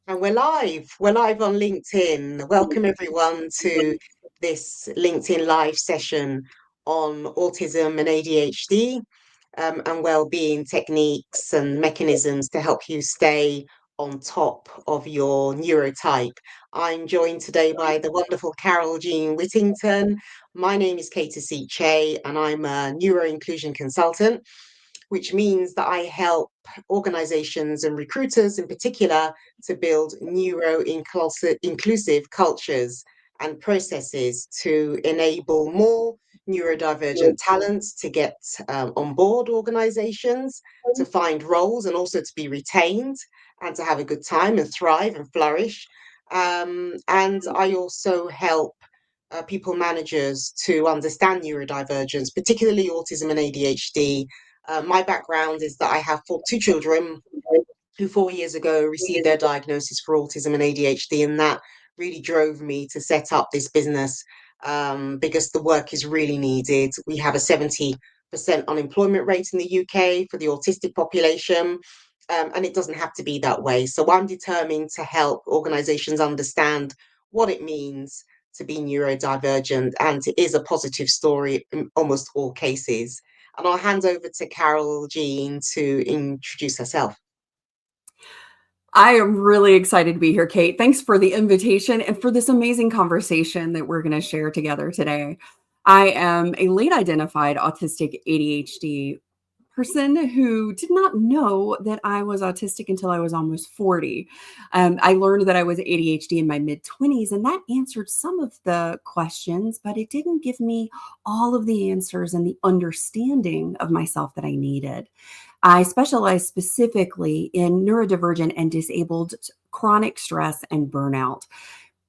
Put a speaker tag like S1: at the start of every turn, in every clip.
S1: And we're live. We're live on LinkedIn. Welcome everyone to this LinkedIn live session on autism and ADHD, and well-being techniques and mechanisms to help you stay on top of your neurotype. I'm joined today by the wonderful Carol Jean Whittington. My name is Kate Asiche, and I'm a neuroinclusion consultant, which means that I help organizations and recruiters in particular to build neuro-inclusive cultures and processes to enable more neurodivergent talents to get on board organizations, to find roles and also to be retained and to have a good time and thrive and flourish. And I also help people managers to understand neurodivergence, particularly autism and ADHD. My background is that I have two children who 4 years ago received their diagnosis for autism and ADHD, and that really drove me to set up this business because the work is really needed. We have a 70% unemployment rate in the UK for the autistic population. And it doesn't have to be that way. So I'm determined to help organizations understand what it means to be neurodivergent, and it is a positive story in almost all cases. And I'll hand over to Carol Jean to introduce herself.
S2: I am really excited to be here, Kate. Thanks for the invitation and for this amazing conversation that we're going to share together today. I am a late identified autistic ADHD person who did not know that I was autistic until I was almost 40. I learned that I was ADHD in my mid-20s, and that answered some of the questions, but it didn't give me all of the answers and the understanding of myself that I needed. I specialize specifically in neurodivergent and disabled chronic stress and burnout,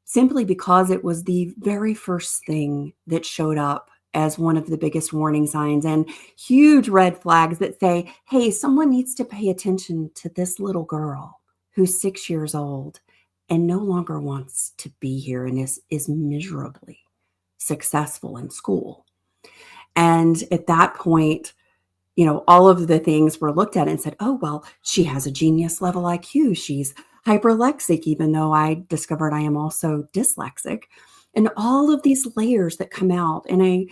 S2: simply because it was the very first thing that showed up as one of the biggest warning signs and huge red flags that say, hey, someone needs to pay attention to this little girl who's 6 years old and no longer wants to be here and is miserably successful in school. And at that point, all of the things were looked at and said, oh, well, she has a genius level IQ. She's hyperlexic, even though I discovered I am also dyslexic. And all of these layers that come out. And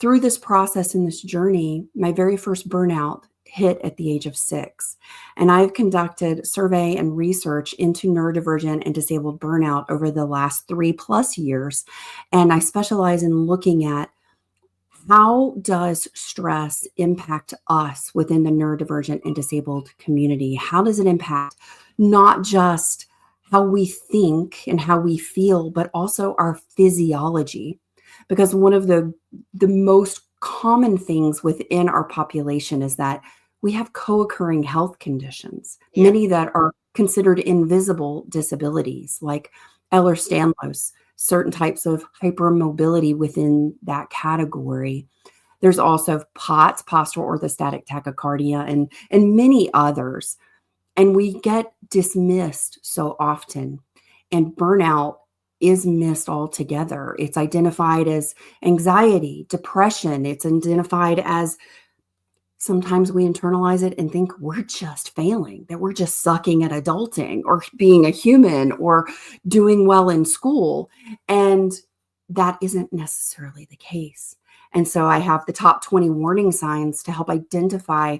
S2: through this process and this journey, my very first burnout hit at the age of 6. And I've conducted survey and research into neurodivergent and disabled burnout over the last 3+ years. And I specialize in looking at how does stress impact us within the neurodivergent and disabled community? How does it impact not just how we think and how we feel, but also our physiology? Because one of the most common things within our population is that we have co-occurring health conditions, many that are considered invisible disabilities, like Ehlers-Danlos, certain types of hypermobility within that category. There's also POTS, postural orthostatic tachycardia, and many others. And we get dismissed so often. And burnout is missed altogether. It's identified as anxiety, depression. It's identified as, sometimes we internalize it and think we're just failing, that we're just sucking at adulting or being a human or doing well in school. And that isn't necessarily the case. And so I have the top 20 warning signs to help identify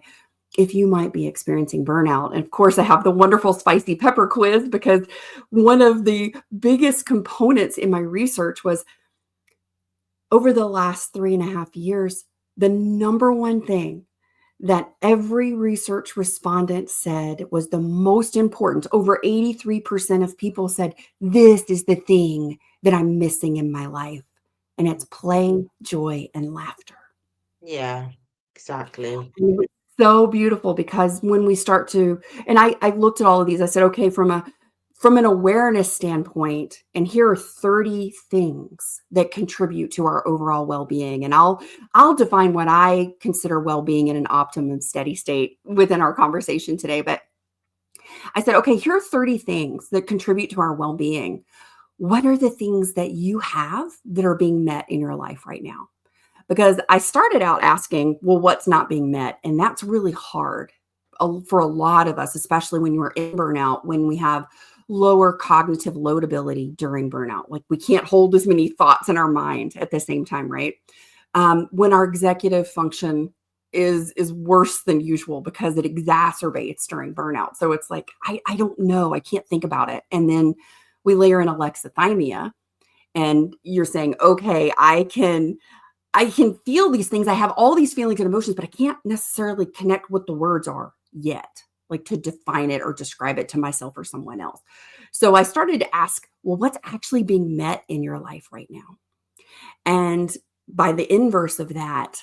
S2: if you might be experiencing burnout. And of course, I have the wonderful spicy pepper quiz, because one of the biggest components in my research was, over the last 3.5 years, the number one thing that every research respondent said was the most important. Over 83% of people said, this is the thing that I'm missing in my life. And it's play, joy, and laughter.
S1: Yeah, exactly.
S2: And it was so beautiful, because when we start to, and I looked at all of these, I said, okay, from an awareness standpoint, and here are 30 things that contribute to our overall well-being. And I'll define what I consider well-being in an optimum steady state within our conversation today. But I said, okay, here are 30 things that contribute to our well-being. What are the things that you have that are being met in your life right now? Because I started out asking, well, what's not being met? And that's really hard for a lot of us, especially when you're in burnout, when we have lower cognitive load ability during burnout. Like we can't hold as many thoughts in our mind at the same time, right? When our executive function is worse than usual because it exacerbates during burnout. So it's like, I don't know, I can't think about it. And then we layer in alexithymia, and you're saying, okay, I can feel these things. I have all these feelings and emotions, but I can't necessarily connect what the words are yet, like to define it or describe it to myself or someone else. So I started to ask, well, what's actually being met in your life right now? And by the inverse of that,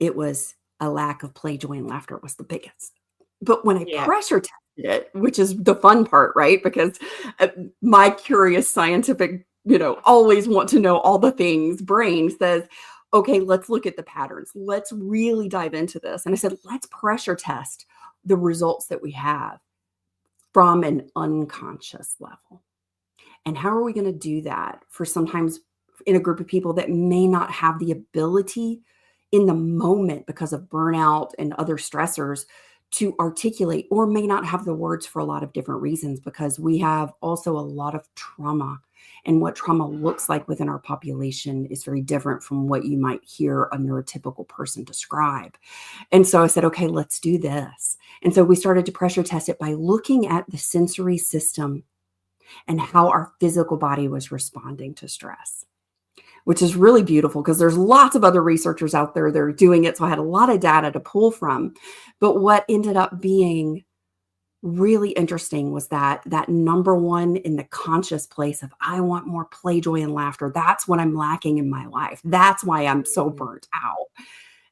S2: it was a lack of play, joy, and laughter was the biggest. But when I
S1: Yeah.
S2: pressure tested it, which is the fun part, right? Because uh, my curious scientific, always want to know all the things brain says, okay, let's look at the patterns. Let's really dive into this. And I said, let's pressure test the results that we have from an unconscious level. And how are we going to do that for sometimes in a group of people that may not have the ability in the moment because of burnout and other stressors to articulate, or may not have the words for a lot of different reasons, because we have also a lot of trauma. And what trauma looks like within our population is very different from what you might hear a neurotypical person describe. And so I said, okay, let's do this. And so we started to pressure test it by looking at the sensory system and how our physical body was responding to stress, which is really beautiful because there's lots of other researchers out there that are doing it. So I had a lot of data to pull from. But what ended up being really interesting was that number one in the conscious place of I want more play, joy, and laughter. That's what I'm lacking in my life. That's why I'm so
S1: Mm.
S2: burnt out.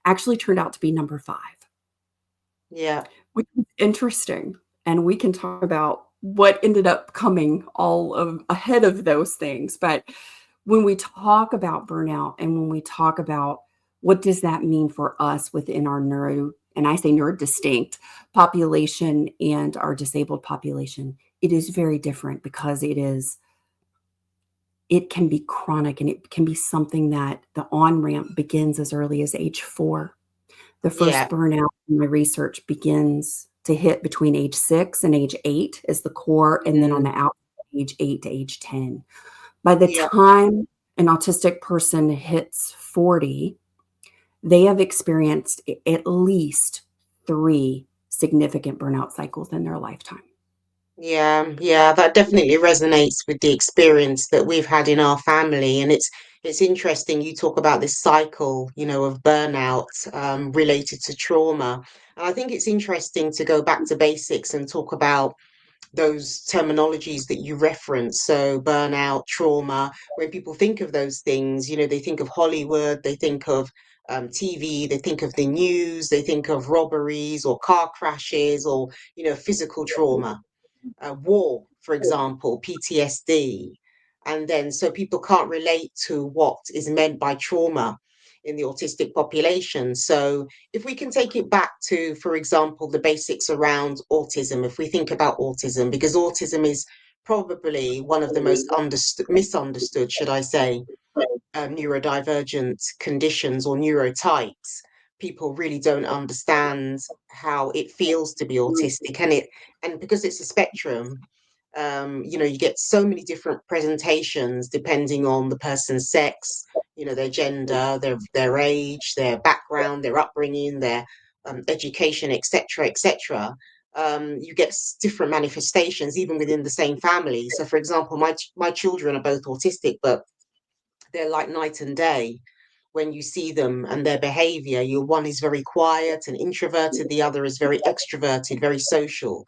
S2: Actually turned out to be number 5,
S1: Yeah.
S2: which is interesting. And we can talk about what ended up coming all of ahead of those things. But when we talk about burnout and when we talk about what does that mean for us within our neuro, and I say neurodistinct population and our disabled population, it is very different because it can be chronic, and it can be something that the on ramp begins as early as age 4. The first
S1: Yeah.
S2: burnout in my research begins to hit between age 6 and age 8 is the core, and then on
S1: Mm.
S2: the out age 8 to age 10. By the
S1: Yeah.
S2: time an autistic person hits 40, they have experienced at least 3 significant burnout cycles in their lifetime.
S1: Yeah, yeah, that definitely resonates with the experience that we've had in our family. And it's interesting you talk about this cycle, of burnout related to trauma. And I think it's interesting to go back to basics and talk about those terminologies that you reference. So burnout, trauma, when people think of those things, they think of Hollywood, they think of TV, they think of the news, they think of robberies or car crashes or, physical trauma, war, for example, PTSD. And then so people can't relate to what is meant by trauma in the autistic population. So if we can take it back to, for example, the basics around autism, if we think about autism, because autism is probably one of the most misunderstood, should I say, neurodivergent conditions or neurotypes. People really don't understand how it feels to be autistic, and because it's a spectrum, you get so many different presentations depending on the person's sex, their gender, their age, their background, their upbringing, their education, etc., etc. You get different manifestations even within the same family. So, for example, my children are both autistic, but they're like night and day when you see them and their behavior. One is very quiet and introverted, the other is very extroverted, very social.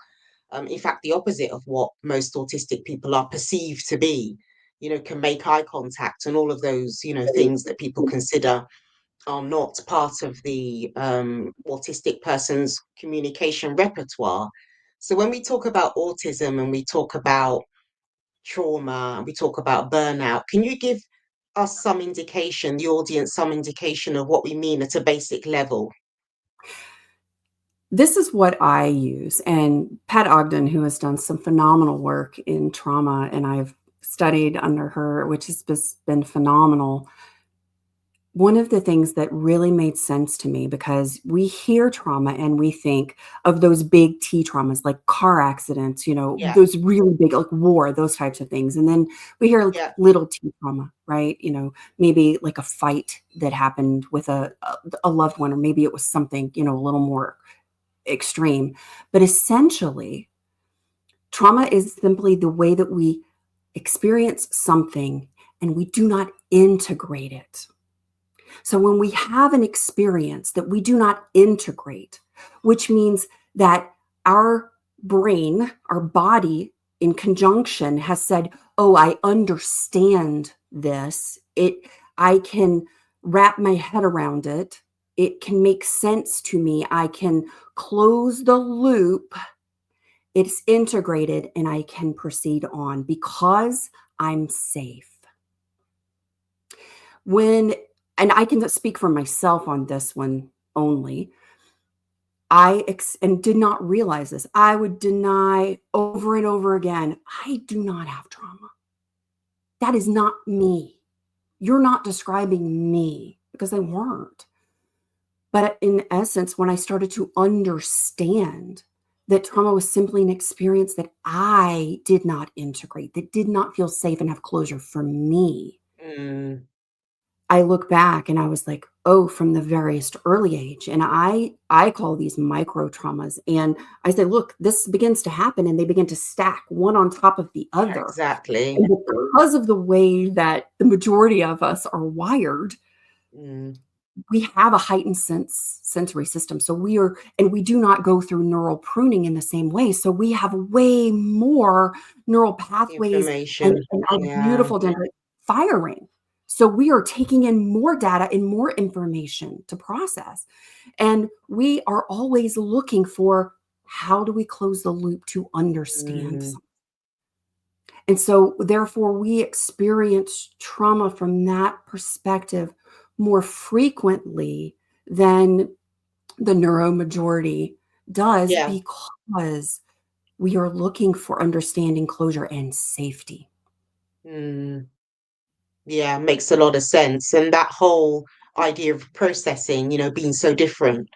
S1: In fact, the opposite of what most autistic people are perceived to be, can make eye contact and all of those, things that people consider are not part of the autistic person's communication repertoire. So when we talk about autism and we talk about trauma and we talk about burnout, can you give us some indication, the audience, some indication of what we mean at a basic level?
S2: This is what I use, and Pat Ogden, who has done some phenomenal work in trauma, and I've studied under her, which has just been phenomenal, one of the things that really made sense to me, because we hear trauma and we think of those big T traumas like car accidents,
S1: Yeah,
S2: those really big, like war, those types of things. And then we hear like
S1: yeah,
S2: little T trauma, right? Maybe like a fight that happened with a loved one, or maybe it was something, a little more extreme. But essentially, trauma is simply the way that we experience something and we do not integrate it. So when we have an experience that we do not integrate, which means that our brain, our body in conjunction has said, "Oh, I understand this. I can wrap my head around it. It can make sense to me. I can close the loop. It's integrated and I can proceed on because I'm safe." When and I can speak for myself on this one only. And did not realize this. I would deny over and over again, "I do not have trauma. That is not me. You're not describing me," because they weren't. But in essence, when I started to understand that trauma was simply an experience that I did not integrate, that did not feel safe and have closure for me,
S1: mm,
S2: I look back and I was like, "Oh, from the very early age." And I call these micro traumas. And I say, "Look, this begins to happen and they begin to stack one on top of the
S1: yeah,
S2: other."
S1: exactly.
S2: And because of the way that the majority of us are wired,
S1: Mm,
S2: we have a heightened sensory system. So we do not go through neural pruning in the same way. So we have way more neural pathways and,
S1: information.
S2: and our
S1: Yeah.
S2: beautiful dendrite firing. So we are taking in more data and more information to process. And we are always looking for, how do we close the loop to understand
S1: Mm,
S2: something? And so, therefore, we experience trauma from that perspective more frequently than the neuromajority does,
S1: yeah.
S2: because we are looking for understanding, closure, and safety.
S1: Mm, yeah, makes a lot of sense. And that whole idea of processing, being so different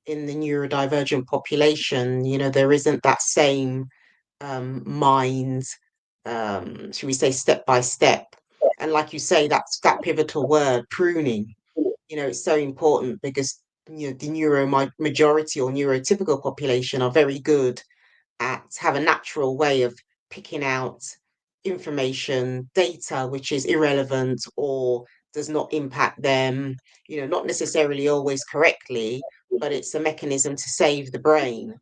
S1: in the neurodivergent population, there isn't that same mind, should we say, step by step. And like you say, that's that pivotal word, pruning. It's so important because the neuro majority or neurotypical population are very good have a natural way of picking out information, data which is irrelevant or does not impact them, not necessarily always correctly, but it's a mechanism to save the brain,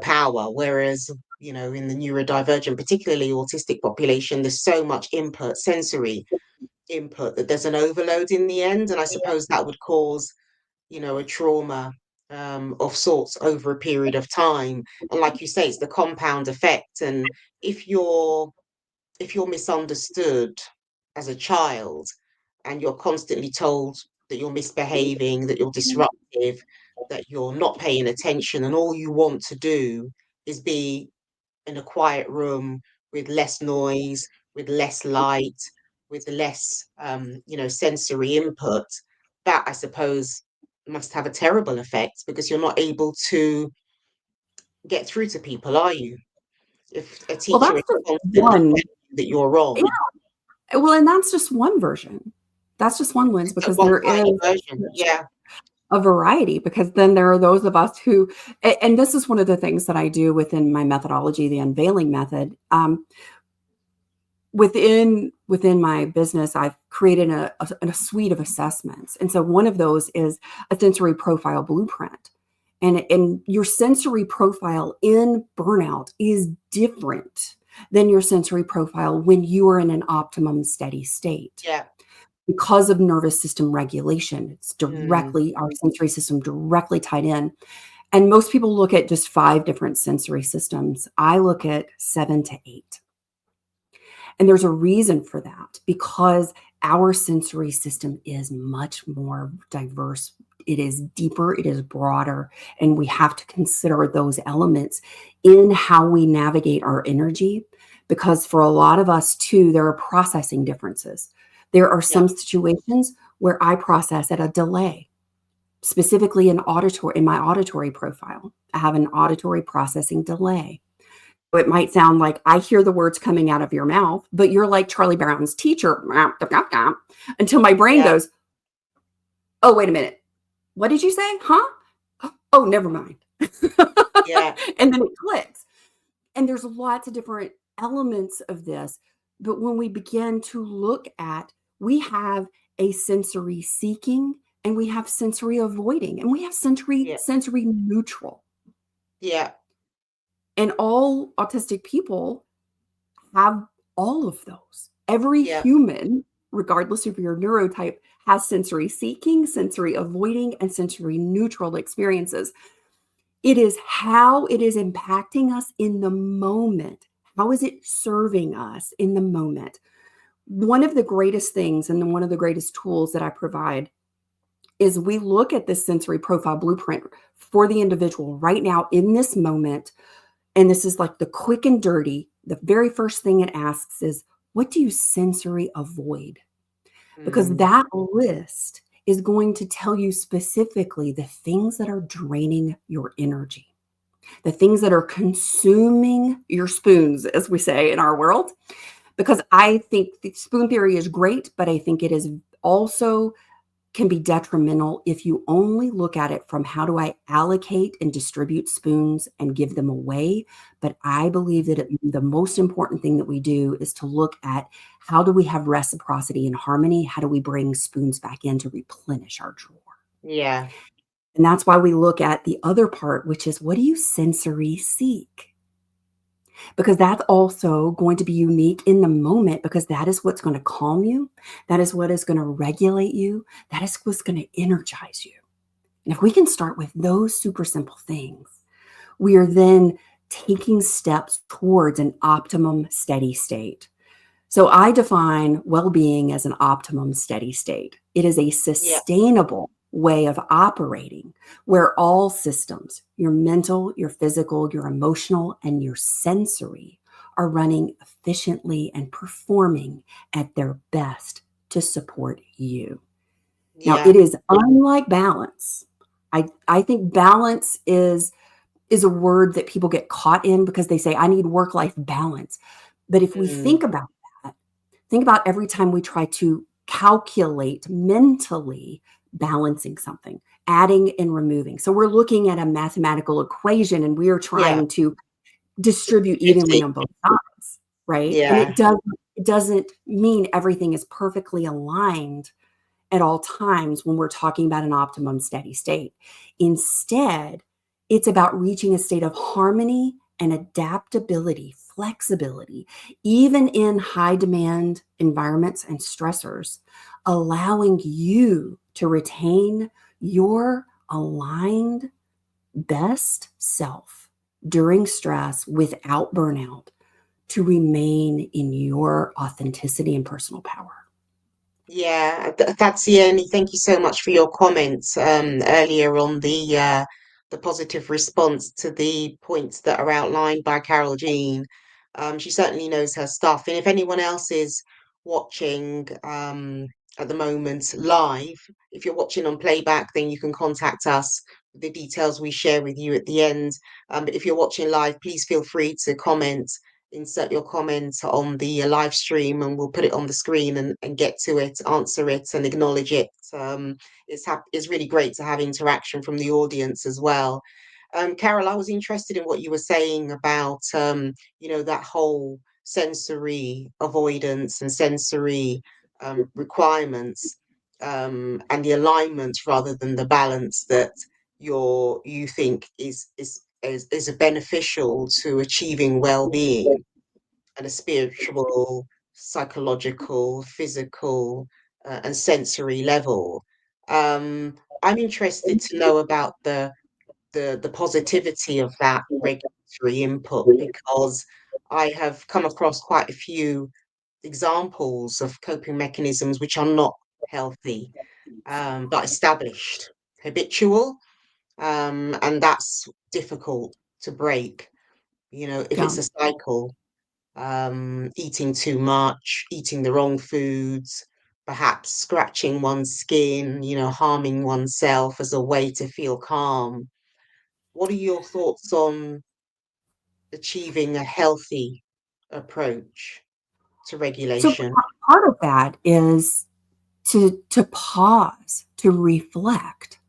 S1: power. Whereas, in the neurodivergent, particularly autistic population, there's so much input, sensory input, that there's an overload in the end. And I suppose that would cause a trauma of sorts over a period of time. And like you say, it's the compound effect. And if you're if you're misunderstood as a child and you're constantly told that you're misbehaving, that you're disruptive, that you're not paying attention, and all you want to do is be in a quiet room with less noise, with less light, with less, sensory input, that I suppose must have a terrible effect because you're not able to get through to people, are you? If a
S2: Well,
S1: teacher
S2: that's
S1: is
S2: just
S1: constantly
S2: one.
S1: telling you that you're wrong,
S2: Well, and that's just one version. That's just one lens,
S1: it's a
S2: because
S1: one
S2: there is
S1: tiny version. Yeah,
S2: a variety, because then there are those of us who, and this is one of the things that I do within my methodology, the unveiling method. Within my business, I've created a suite of assessments. And so one of those is a sensory profile blueprint. And your sensory profile in burnout is different than your sensory profile when you are in an optimum steady state,
S1: yeah.
S2: because of nervous system regulation. It's
S1: Mm,
S2: directly, our sensory system directly tied in. And most people look at just 5 different sensory systems. I look at 7 to 8. And there's a reason for that, because our sensory system is much more diverse. It is deeper, it is broader, and we have to consider those elements in how we navigate our energy. Because for a lot of us, too, there are processing differences. There are
S1: yeah.
S2: some situations where I process at a delay, specifically in my auditory profile. I have an auditory processing delay. It might sound like I hear the words coming out of your mouth, but you're like Charlie Brown's teacher until my brain
S1: Yeah.
S2: goes, oh, wait a minute. What did you say? Huh? Oh, never mind.
S1: Yeah.
S2: And then it clicks. And there's lots of different elements of this. But when we begin to look at, we have a sensory seeking and we have sensory avoiding and we have
S1: Yeah.
S2: sensory neutral.
S1: Yeah.
S2: And all autistic people have all of those. Every
S1: Yeah.
S2: human, regardless of your neurotype, has sensory seeking, sensory avoiding, and sensory neutral experiences. It is how it is impacting us in the moment. How is it serving us in the moment? One of the greatest things and one of the greatest tools that I provide is we look at this sensory profile blueprint for the individual right now in this moment. And this is like the quick and dirty. The very first thing it asks is, what do you sensory avoid? Because
S1: Mm.
S2: that list is going to tell you specifically the things that are draining your energy, the things that are consuming your spoons, as we say in our world. Because I think the spoon theory is great, but I think it is also can be detrimental if you only look at it from how do I allocate and distribute spoons and give them away. But I believe that the most important thing that we do is to look at how do we have reciprocity and harmony? How do we bring spoons back in to replenish our drawer?
S1: Yeah.
S2: And that's why we look at the other part, which is what do you sensory seek? Because that's also going to be unique in the moment because that is what's going to calm you. That is what is going to regulate you. That is what's going to energize you. And if we can start with those super simple things, we are then taking steps towards an optimum steady state. So I define well-being as an optimum steady state. It is a
S1: Yeah.
S2: sustainable way of operating where all systems, your mental, your physical, your emotional, and your sensory are running efficiently and performing at their best to support you. Now, it
S1: Yeah.
S2: is unlike balance. I think balance is a word that people get caught in because they say, I need work-life balance. But if we
S1: Mm.
S2: think about every time we try to calculate mentally balancing something, adding and removing. So we're looking at a mathematical equation and we are
S1: Yeah.
S2: trying to distribute evenly
S1: 50.
S2: on both sides, right? And
S1: Yeah.
S2: it doesn't mean everything is perfectly aligned at all times when we're talking about an optimum steady state. Instead, it's about reaching a state of harmony and adaptability, flexibility, even in high demand environments and stressors, allowing you to retain your aligned best self during stress without burnout to remain in your authenticity and personal power.
S1: Yeah, that's the only. Thank you so much for your comments earlier on the positive response to the points that are outlined by Carol Jean. She certainly knows her stuff, and if anyone else is watching at the moment live, if you're watching on playback, then you can contact us with the details we share with you at the end. But if you're watching live, please feel free to comment, insert your comment on the live stream and we'll put it on the screen and get to it, answer it and acknowledge it. It's really great to have interaction from the audience as well. Carol, I was interested in what you were saying about, that whole sensory avoidance and sensory requirements, and the alignment rather than the balance that you think is a beneficial to achieving well-being at a spiritual, psychological, physical, and sensory level. I'm interested to know about the positivity of that regulatory input because I have come across quite a few examples of coping mechanisms which are not healthy, but established, habitual, and that's difficult to break. If
S2: Yeah.
S1: it's a cycle, eating too much, eating the wrong foods, perhaps scratching one's skin, harming oneself as a way to feel calm. What are your thoughts on achieving a healthy approach to
S2: So
S1: regulation?
S2: part of that is to pause, to reflect.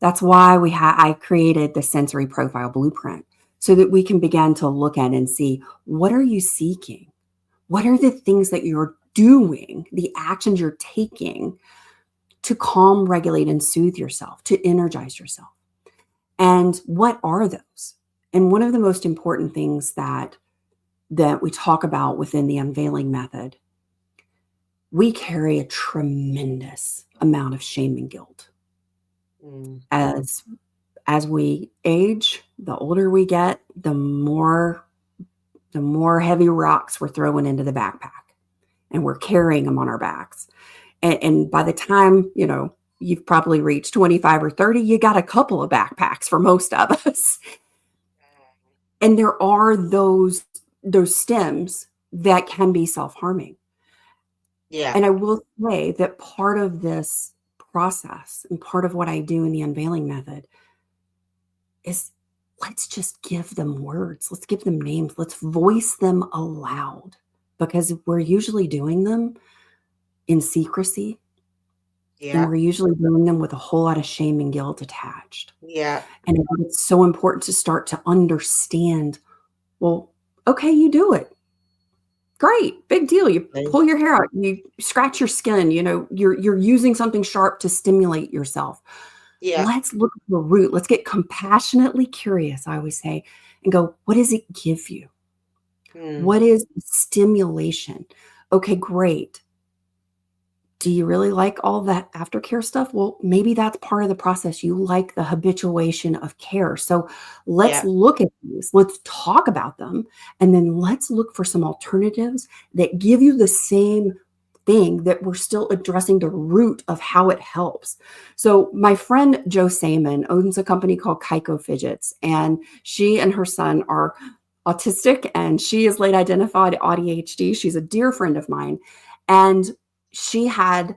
S2: That's why I created the sensory profile blueprint so that we can begin to look at and see, what are you seeking? What are the things that you're doing, the actions you're taking to calm, regulate, and soothe yourself, to energize yourself? And what are those? And one of the most important things that we talk about within the unveiling method, we carry a tremendous amount of shame and guilt.
S1: Mm,
S2: As we age, the older we get, the more heavy rocks we're throwing into the backpack, and we're carrying them on our backs. And by the time, you've probably reached 25 or 30, you got a couple of backpacks for most of us. And there are those stems that can be self-harming.
S1: yeah,
S2: And I will say that part of this process and part of what I do in the unveiling method is, let's just give them words. Let's give them names. Let's voice them aloud, because we're usually doing them in secrecy, and
S1: yeah,
S2: we're usually doing them with a whole lot of shame and guilt attached.
S1: yeah,
S2: And I think it's so important to start to understand, well, okay, you do it. Great, big deal. You pull your hair out, you scratch your skin, you're using something sharp to stimulate yourself.
S1: yeah,
S2: Let's look at the root. Let's get compassionately curious, I always say, and go, what does it give you?
S1: mm,
S2: What is the stimulation? Okay, great. Do you really like all that aftercare stuff? Well, maybe that's part of the process. You like the habituation of care. So let's
S1: yeah,
S2: look at these. Let's talk about them. And then let's look for some alternatives that give you the same thing, that we're still addressing the root of how it helps. So my friend Jo Saman owns a company called Kaiko Fidgets, and she and her son are autistic, and she is late identified ADHD. She's a dear friend of mine. And she had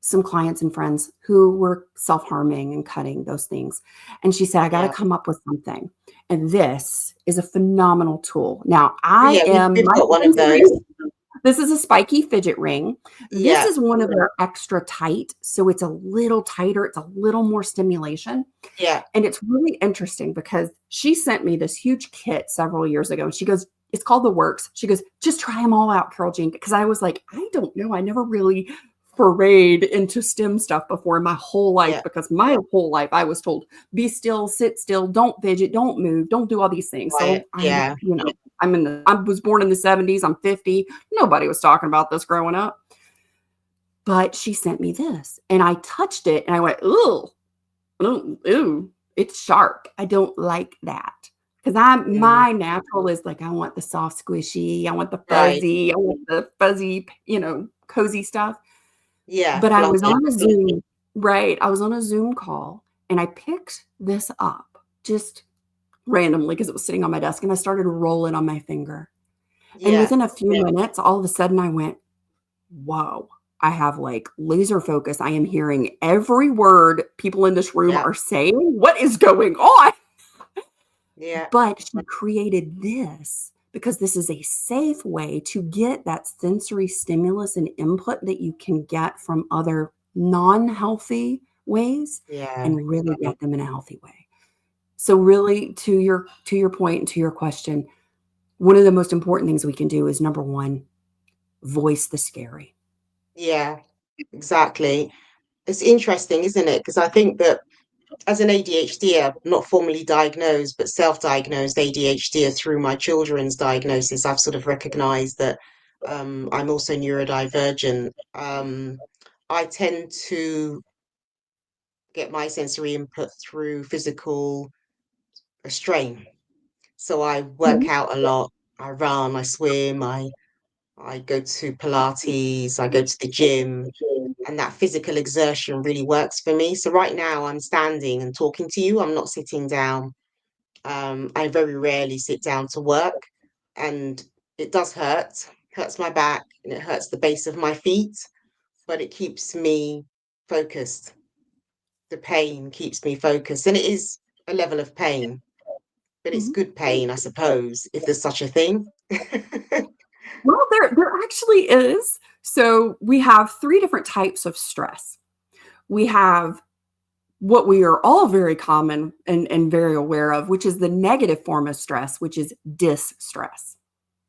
S2: some clients and friends who were self-harming and cutting those things. And she said, I got to
S1: yeah.
S2: come up with something. And this is a phenomenal tool. Now,
S1: Oh, yeah, we've
S2: my
S1: got one of
S2: sensory,
S1: those.
S2: this is a spiky fidget ring. This
S1: Yeah,
S2: is one of their extra tight. So it's a little tighter. It's a little more stimulation.
S1: yeah,
S2: And it's really interesting because she sent me this huge kit several years ago. And she goes, it's called The Works. She goes, just try them all out, Carol Jean. Because I was like, I don't know. I never really forayed into STEM stuff before in my whole life,
S1: yeah,
S2: because my whole life I was told, be still, sit still, don't fidget, don't move, don't do all these things.
S1: quiet.
S2: So
S1: Yeah,
S2: I was born in the 70s. I'm 50. Nobody was talking about this growing up. But she sent me this, and I touched it and I went, ooh, ooh, ooh, it's sharp. I don't like that. Because
S1: mm,
S2: my natural is like, I want the soft squishy, I want the
S1: right.
S2: fuzzy, I want the fuzzy, cozy stuff.
S1: Yeah,
S2: But I was
S1: fluffy.
S2: on a Zoom, right? I was on a Zoom call, and I picked this up just randomly because it was sitting on my desk, and I started rolling on my finger. And
S1: Yeah,
S2: within a few minutes, all of a sudden I went, whoa, I have like laser focus. I am hearing every word people in this room
S1: yeah,
S2: are saying. What is going on?
S1: yeah,
S2: But she created this because this is a safe way to get that sensory stimulus and input that you can get from other non-healthy ways,
S1: yeah,
S2: and really get them in a healthy way. So really, to your point and to your question, one of the most important things we can do is, number one, voice the scary.
S1: yeah, exactly. It's interesting, isn't it? Because I think that as an ADHD, not formally diagnosed, but self-diagnosed ADHD through my children's diagnosis, I've sort of recognized that I'm also neurodivergent. I tend to get my sensory input through physical strain. So I work
S2: Mhm.
S1: out a lot. I run, I swim, I go to Pilates, I go to the gym, and that physical exertion really works for me. So right now I'm standing and talking to you. I'm not sitting down. I very rarely sit down to work, and it does hurt. Hurts my back and it hurts the base of my feet. but it keeps me focused. The pain keeps me focused, and it is a level of pain, but it's
S2: Mhm.
S1: good pain, I suppose, if there's such a thing.
S2: Well, there actually is. So we have three different types of stress. We have what we are all very common and very aware of, which is the negative form of stress, which is distress.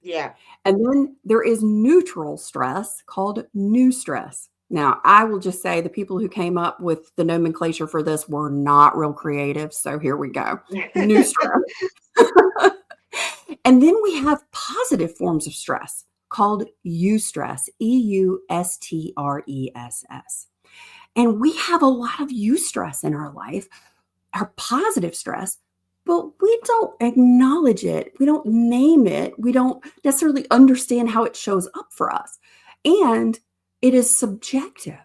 S1: Yeah.
S2: And then there is neutral stress called new stress. Now, I will just say the people who came up with the nomenclature for this were not real creative. So here we go. New stress. And then we have positive forms of stress called eustress, eustress. And we have a lot of eustress in our life, our positive stress, but we don't acknowledge it. We don't name it. We don't necessarily understand how it shows up for us. And it is subjective.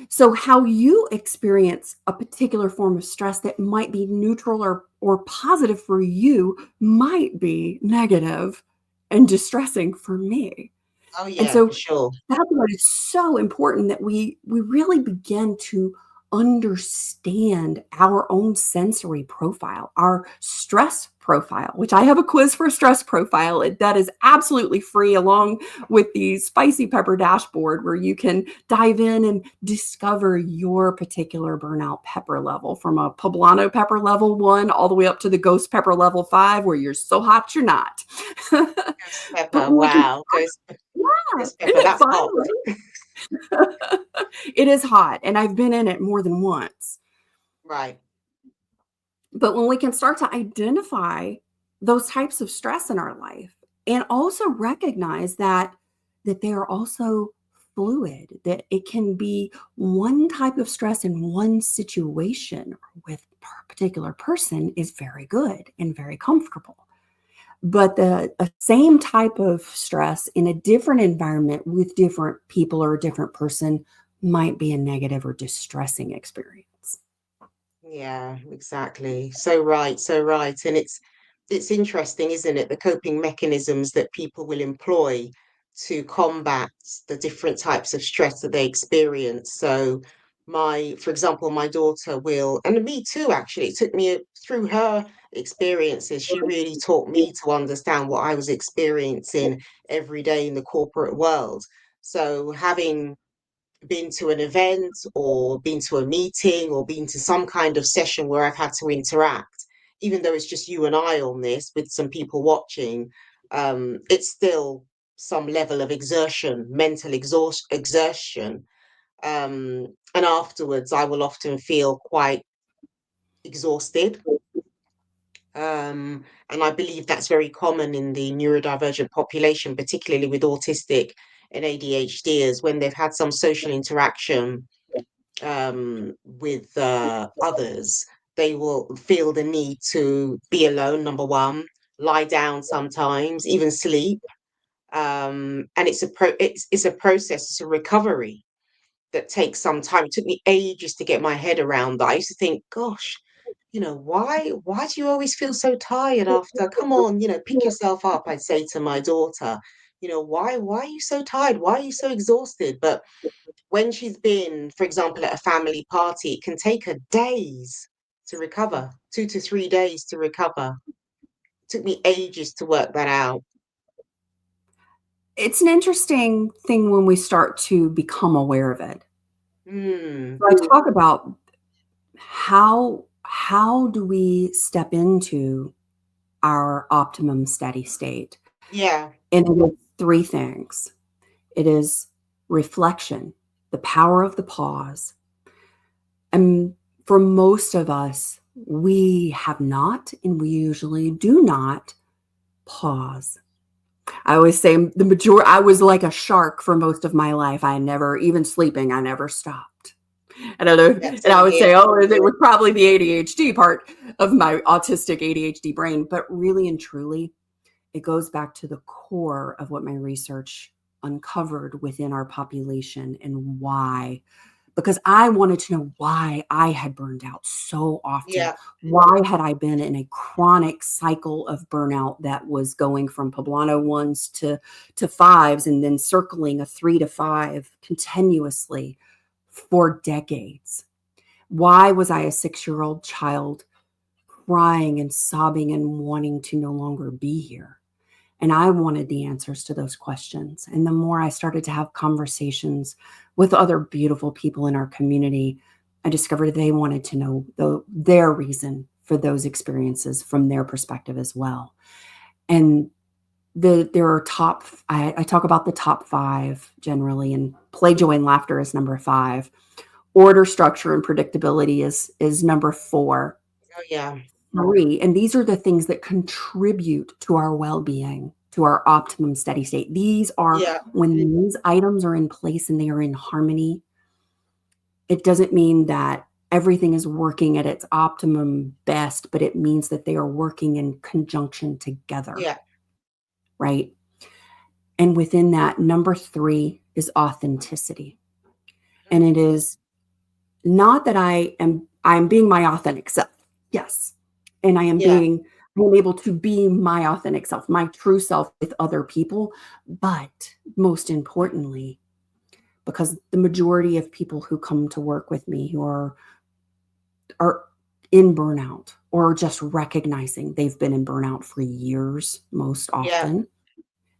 S2: So, how you experience a particular form of stress that might be neutral or positive for you might be negative and distressing for me.
S1: Oh,
S2: And
S1: yeah, for
S2: so
S1: sure.
S2: that's why it's so important that we really begin to understand our own sensory profile, our stress profile, which I have a quiz for stress profile. That is absolutely free, along with the spicy pepper dashboard, where you can dive in and discover your particular burnout pepper level, from a poblano pepper level 1 all the way up to the ghost pepper level 5, where you're so hot you're not.
S1: Ghost
S2: But
S1: pepper.
S2: when we can,
S1: Wow.
S2: yeah,
S1: Ghost
S2: isn't
S1: pepper.
S2: it
S1: That's
S2: fun,
S1: hot.
S2: right? It is hot, and I've been in it more than once.
S1: Right.
S2: But when we can start to identify those types of stress in our life, and also recognize that they are also fluid, that it can be one type of stress in one situation with a particular person is very good and very comfortable. But the same type of stress in a different environment with different people or a different person might be a negative or distressing experience.
S1: Yeah, exactly. So right, so right. And it's interesting, isn't it? The coping mechanisms that people will employ to combat the different types of stress that they experience. So for example, my daughter will, and me too, actually, it took me through her experiences. She really taught me to understand what I was experiencing every day in the corporate world. So having been to an event or been to a meeting or been to some kind of session where I've had to interact, even though it's just you and I on this with some people watching, it's still some level of exertion, mental exertion. And afterwards, I will often feel quite exhausted. And I believe that's very common in the neurodivergent population, particularly with autistic and ADHDers, when they've had some social interaction with others, they will feel the need to be alone, number one, lie down sometimes, even sleep. And it's a process, it's a recovery that takes some time. It took me ages to get my head around that. I used to think, gosh, why do you always feel so tired after? Come on, pick yourself up, I'd say to my daughter. Why are you so tired? Why are you so exhausted? But when she's been, for example, at a family party, it can take her days to recover, 2 to 3 days to recover. It took me ages to work that out.
S2: It's an interesting thing when we start to become aware of it.
S1: Mm,
S2: So I talk about how do we step into our optimum steady state?
S1: yeah,
S2: And it is three things. It is reflection, the power of the pause. And for most of us, we have not, and we usually do not pause. I always say I was like a shark for most of my life. I never, even sleeping, I never stopped. I don't know.
S1: yeah,
S2: And
S1: same
S2: I would
S1: here.
S2: say, oh, it was probably the ADHD part of my autistic ADHD brain. But really and truly, it goes back to the core of what my research uncovered within our population and why because I wanted to know why I had burned out so often.
S1: Yeah.
S2: Why had I been in a chronic cycle of burnout that was going from poblano ones to fives and then circling a 3 to 5 continuously for decades? Why was I a 6-year-old child crying and sobbing and wanting to no longer be here? And I wanted the answers to those questions. And the more I started to have conversations with other beautiful people in our community, I discovered they wanted to know their reason for those experiences from their perspective as well. And there are I talk about the top five generally, and play, joy, and laughter is number five. Order, structure, and predictability is number four.
S1: Oh, yeah.
S2: Three, and these are the things that contribute to our well-being, to our optimum steady state. These are
S1: Yeah.
S2: when these items are in place and they are in harmony. It doesn't mean that everything is working at its optimum best, but it means that they are working in conjunction together,
S1: Yeah.
S2: right? And within that, number three is authenticity. And it is not that I'm being my authentic self. Yes. And
S1: Yeah.
S2: I'm able to be my authentic self, my true self with other people. But most importantly, because the majority of people who come to work with me who are in burnout or just recognizing they've been in burnout for years, most
S1: Yeah.
S2: often,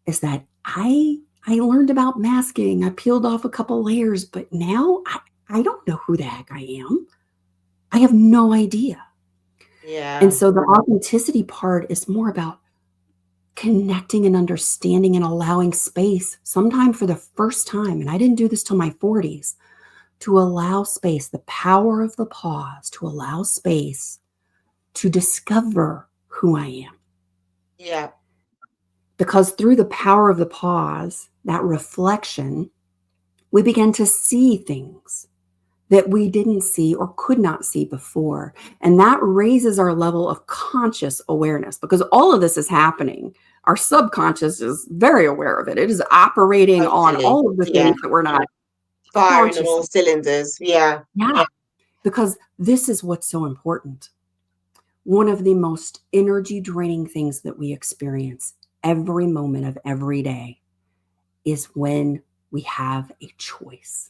S2: is that I learned about masking. I peeled off a couple layers, but now I don't know who the heck I am. I have no idea. And
S1: Yeah.
S2: so the authenticity part is more about connecting and understanding and allowing space, sometime for the first time. And I didn't do this till my 40s, to allow space, the power of the pause, to allow space to discover who I am.
S1: Yeah.
S2: Because through the power of the pause, that reflection, we begin to see things that we didn't see or could not see before. And that raises our level of conscious awareness because all of this is happening. Our subconscious is very aware of it. It is operating on
S1: Totally.
S2: all of the
S1: Yeah.
S2: things that we're not
S1: Firing on all
S2: consciously.
S1: cylinders. Yeah.
S2: Yeah. Because this is what's so important. One of the most energy draining things that we experience every moment of every day is when we have a choice.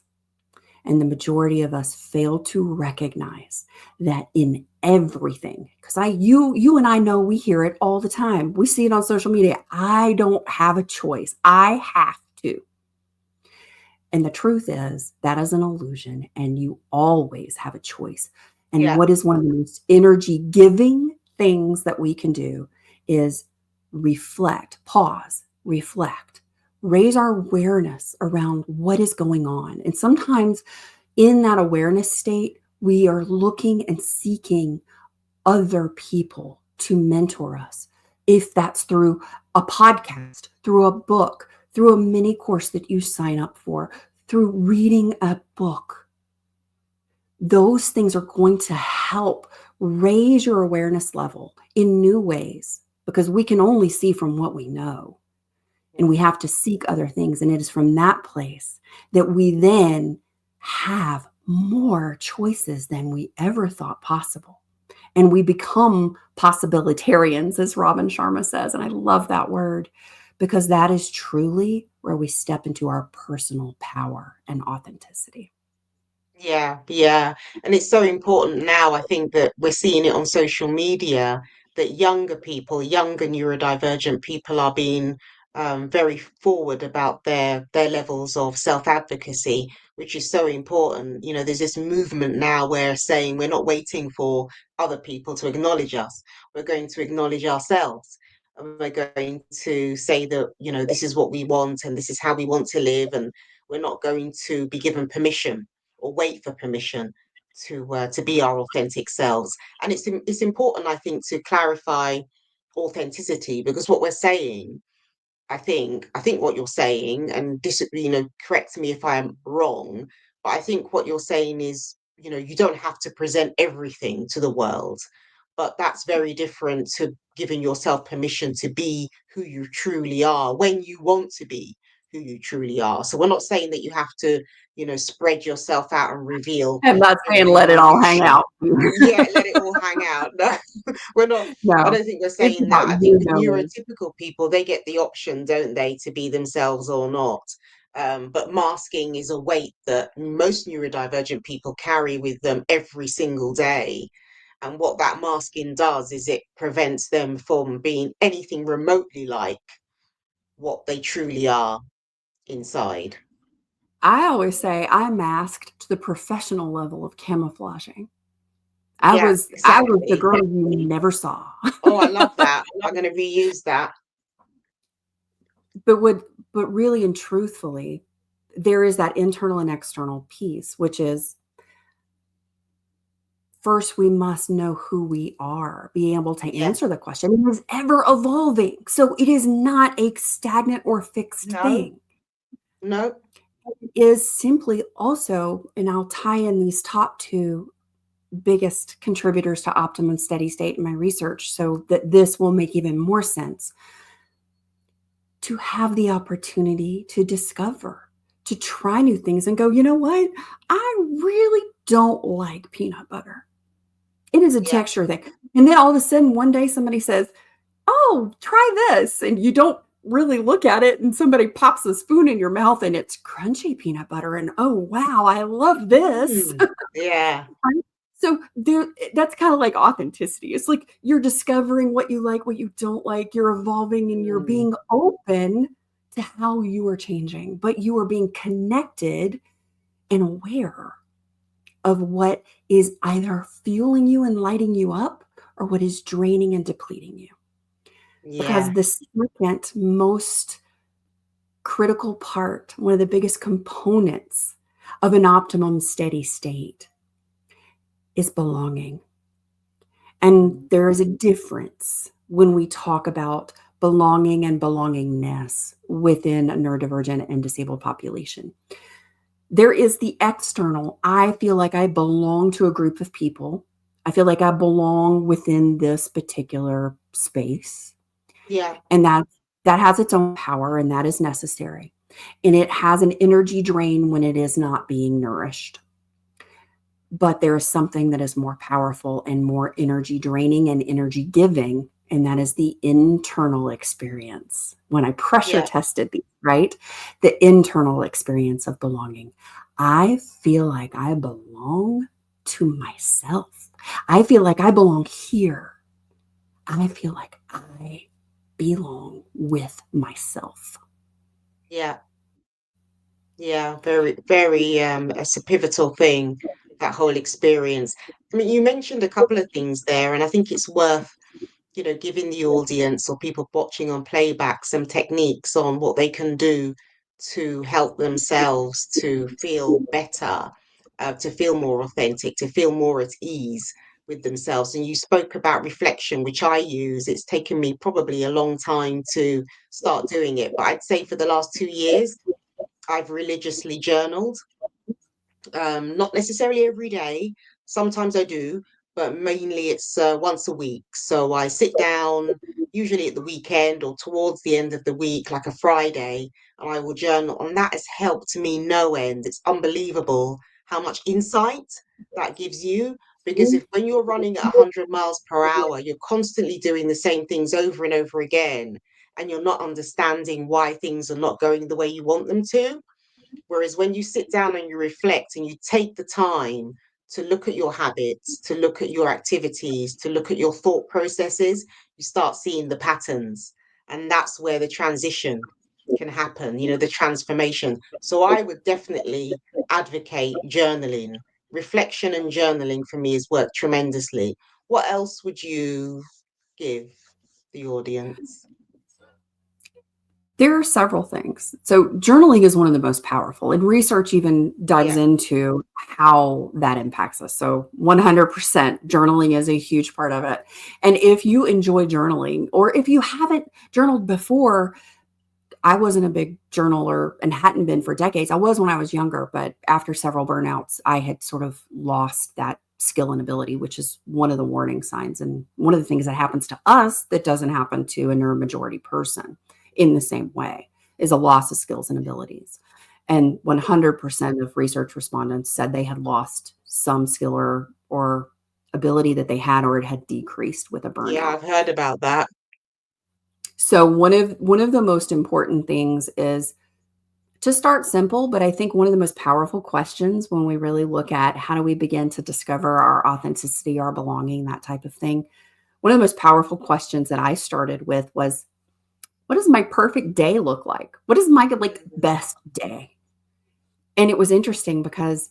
S2: And the majority of us fail to recognize that in everything, because you and I know, we hear it all the time. We see it on social media. I don't have a choice. I have to. And the truth is that is an illusion, and you always have a choice. And
S1: Yeah.
S2: what is one of the most energy giving things that we can do is reflect, pause, reflect, raise our awareness around what is going on. And sometimes in that awareness state, we are looking and seeking other people to mentor us. If that's through a podcast, through a book, through a mini course that you sign up for, through reading a book, those things are going to help raise your awareness level in new ways because we can only see from what we know and we have to seek other things. And it is from that place that we then have more choices than we ever thought possible. And we become possibilitarians, as Robin Sharma says. And I love that word because that is truly where we step into our personal power and authenticity.
S1: Yeah, yeah. And it's so important now, I think, that we're seeing it on social media that younger people, younger neurodivergent people are being very forward about their levels of self-advocacy, which is so important. You know, there's this movement now where saying we're not waiting for other people to acknowledge us. We're going to acknowledge ourselves. And we're going to say that, you know, this is what we want and this is how we want to live, and we're not going to be given permission or wait for permission to be our authentic selves. And it's important, I think, to clarify authenticity because what we're saying, I think what you're saying, and you know, correct me if I'm wrong, but I think what you're saying is, you know, you don't have to present everything to the world, but that's very different to giving yourself permission to be who you truly are when you want to be who you truly are. So we're not saying that you have to, spread yourself out and reveal
S2: I'm not saying
S1: every
S2: let it all hang
S1: minutia.
S2: out.
S1: Yeah, let it all hang out. No, we're not. I
S2: No,
S1: don't think we're
S2: it's
S1: saying that.
S2: about
S1: I think
S2: you
S1: with
S2: knowing.
S1: neurotypical people, they get the option, don't they, to be themselves or not. But masking is a weight that most neurodivergent people carry with them every single day. And what that masking does is it prevents them from being anything remotely like what they truly are inside.
S2: I always say I masked to the professional level of camouflaging. I
S1: Yeah,
S2: was I was the
S1: exactly.
S2: girl you never saw.
S1: Oh, I love that. I'm going to reuse that.
S2: But would but really and truthfully, there is that internal and external piece, which is first we must know who we are, be able to
S1: Yeah.
S2: answer the question. It is ever evolving. So it is not a stagnant or fixed
S1: No,
S2: thing.
S1: no.
S2: It is simply also, and I'll tie in these top two biggest contributors to optimum steady state in my research so that this will make even more sense, to have the opportunity to discover, to try new things and go, you know what? I really don't like peanut butter. It is a
S1: Yeah.
S2: texture thing. And then all of a sudden, one day somebody says, oh, try this. And you don't really look at it. And somebody pops a spoon in your mouth and it's crunchy peanut butter. And oh, wow, I love this.
S1: Mm. Yeah.
S2: So there, that's kind of like authenticity. It's like you're discovering what you like, what you don't like. You're evolving and you're
S1: Mm.
S2: being open to how you are changing, but you are being connected and aware of what is either fueling you and lighting you up or what is draining and depleting you. Because
S1: Yeah.
S2: the second most critical part, one of the biggest components of an optimum steady state is belonging. And
S1: Mm.
S2: there is a difference when we talk about belonging and belongingness within a neurodivergent and disabled population. There is the external. I feel like I belong to a group of people. I feel like I belong within this particular space.
S1: Yeah.
S2: And that has its own power and that is necessary. And it has an energy drain when it is not being nourished. But there is something that is more powerful and more energy draining and energy giving, and that is the internal experience. When I pressure
S1: Yeah.
S2: tested these, right? The internal experience of belonging. I feel like I belong to myself. I feel like I belong here. I feel like I belong with myself.
S1: Yeah. Yeah. Very, very, it's a pivotal thing, that whole experience. I mean, you mentioned a couple of things there, and I think it's worth, giving the audience or people watching on playback some techniques on what they can do to help themselves to feel better, to feel more authentic, to feel more at ease with themselves. And you spoke about reflection, which I use. It's taken me probably a long time to start doing it, but I'd say for the last 2 years, I've religiously journaled, not necessarily every day. Sometimes I do, but mainly it's once a week. So I sit down, usually at the weekend or towards the end of the week, like a Friday, and I will journal. And that has helped me no end. It's unbelievable how much insight that gives you. Because if when you're running at 100 miles per hour, you're constantly doing the same things over and over again, and you're not understanding why things are not going the way you want them to. Whereas when you sit down and you reflect and you take the time to look at your habits, to look at your activities, to look at your thought processes, you start seeing the patterns. And that's where the transition can happen, the transformation. So I would definitely advocate journaling. Reflection and journaling for me has worked tremendously. What else would you give the audience?
S2: There are several things. So, journaling is one of the most powerful, and research even dives
S1: Yeah,
S2: into how that impacts us. So, 100% journaling is a huge part of it. And if you enjoy journaling, or if you haven't journaled before, I wasn't a big journaler and hadn't been for decades. I was when I was younger, but after several burnouts, I had sort of lost that skill and ability, which is one of the warning signs. And one of the things that happens to us that doesn't happen to a neuromajority person in the same way. is a loss of skills and abilities. And 100% of research respondents said they had lost some skill or ability that they had, or it had decreased with a
S1: Yeah,
S2: burnout.
S1: I've heard about that.
S2: So one of the most important things is to start simple, but I think one of the most powerful questions when we really look at how do we begin to discover our authenticity, our belonging, that type of thing. One of the most powerful questions that I started with was, what does my perfect day look like? What is my like
S1: Mhm.
S2: best day? And it was interesting because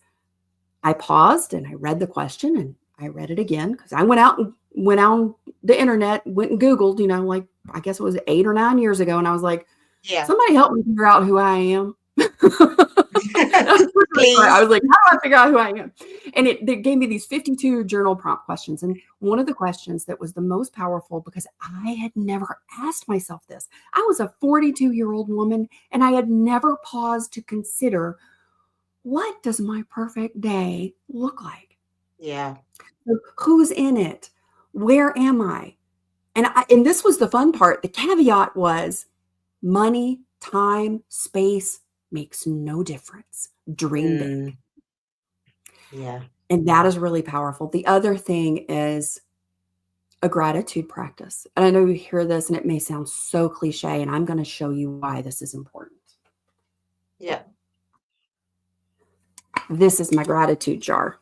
S2: I paused and I read the question and I read it again because I went out on the internet, went and Googled, like I guess it was 8 or 9 years ago. And I was like,
S1: Yeah.
S2: somebody help me figure out who I am. That's really smart. I
S1: Please.
S2: was like, how do I figure out who I am? And they gave me these 52 journal prompt questions. And one of the questions that was the most powerful, because I had never asked myself this. I was a 42-year-old woman and I had never paused to consider, what does my perfect day look like?
S1: Yeah.
S2: Who's in it? Where am I? And this was the fun part. The caveat was money, time, space makes no difference. Dream big.
S1: Mm, yeah.
S2: And that is really powerful. The other thing is a gratitude practice. And I know you hear this and it may sound so cliche, and I'm going to show you why this is important.
S1: Yeah.
S2: This is my gratitude jar.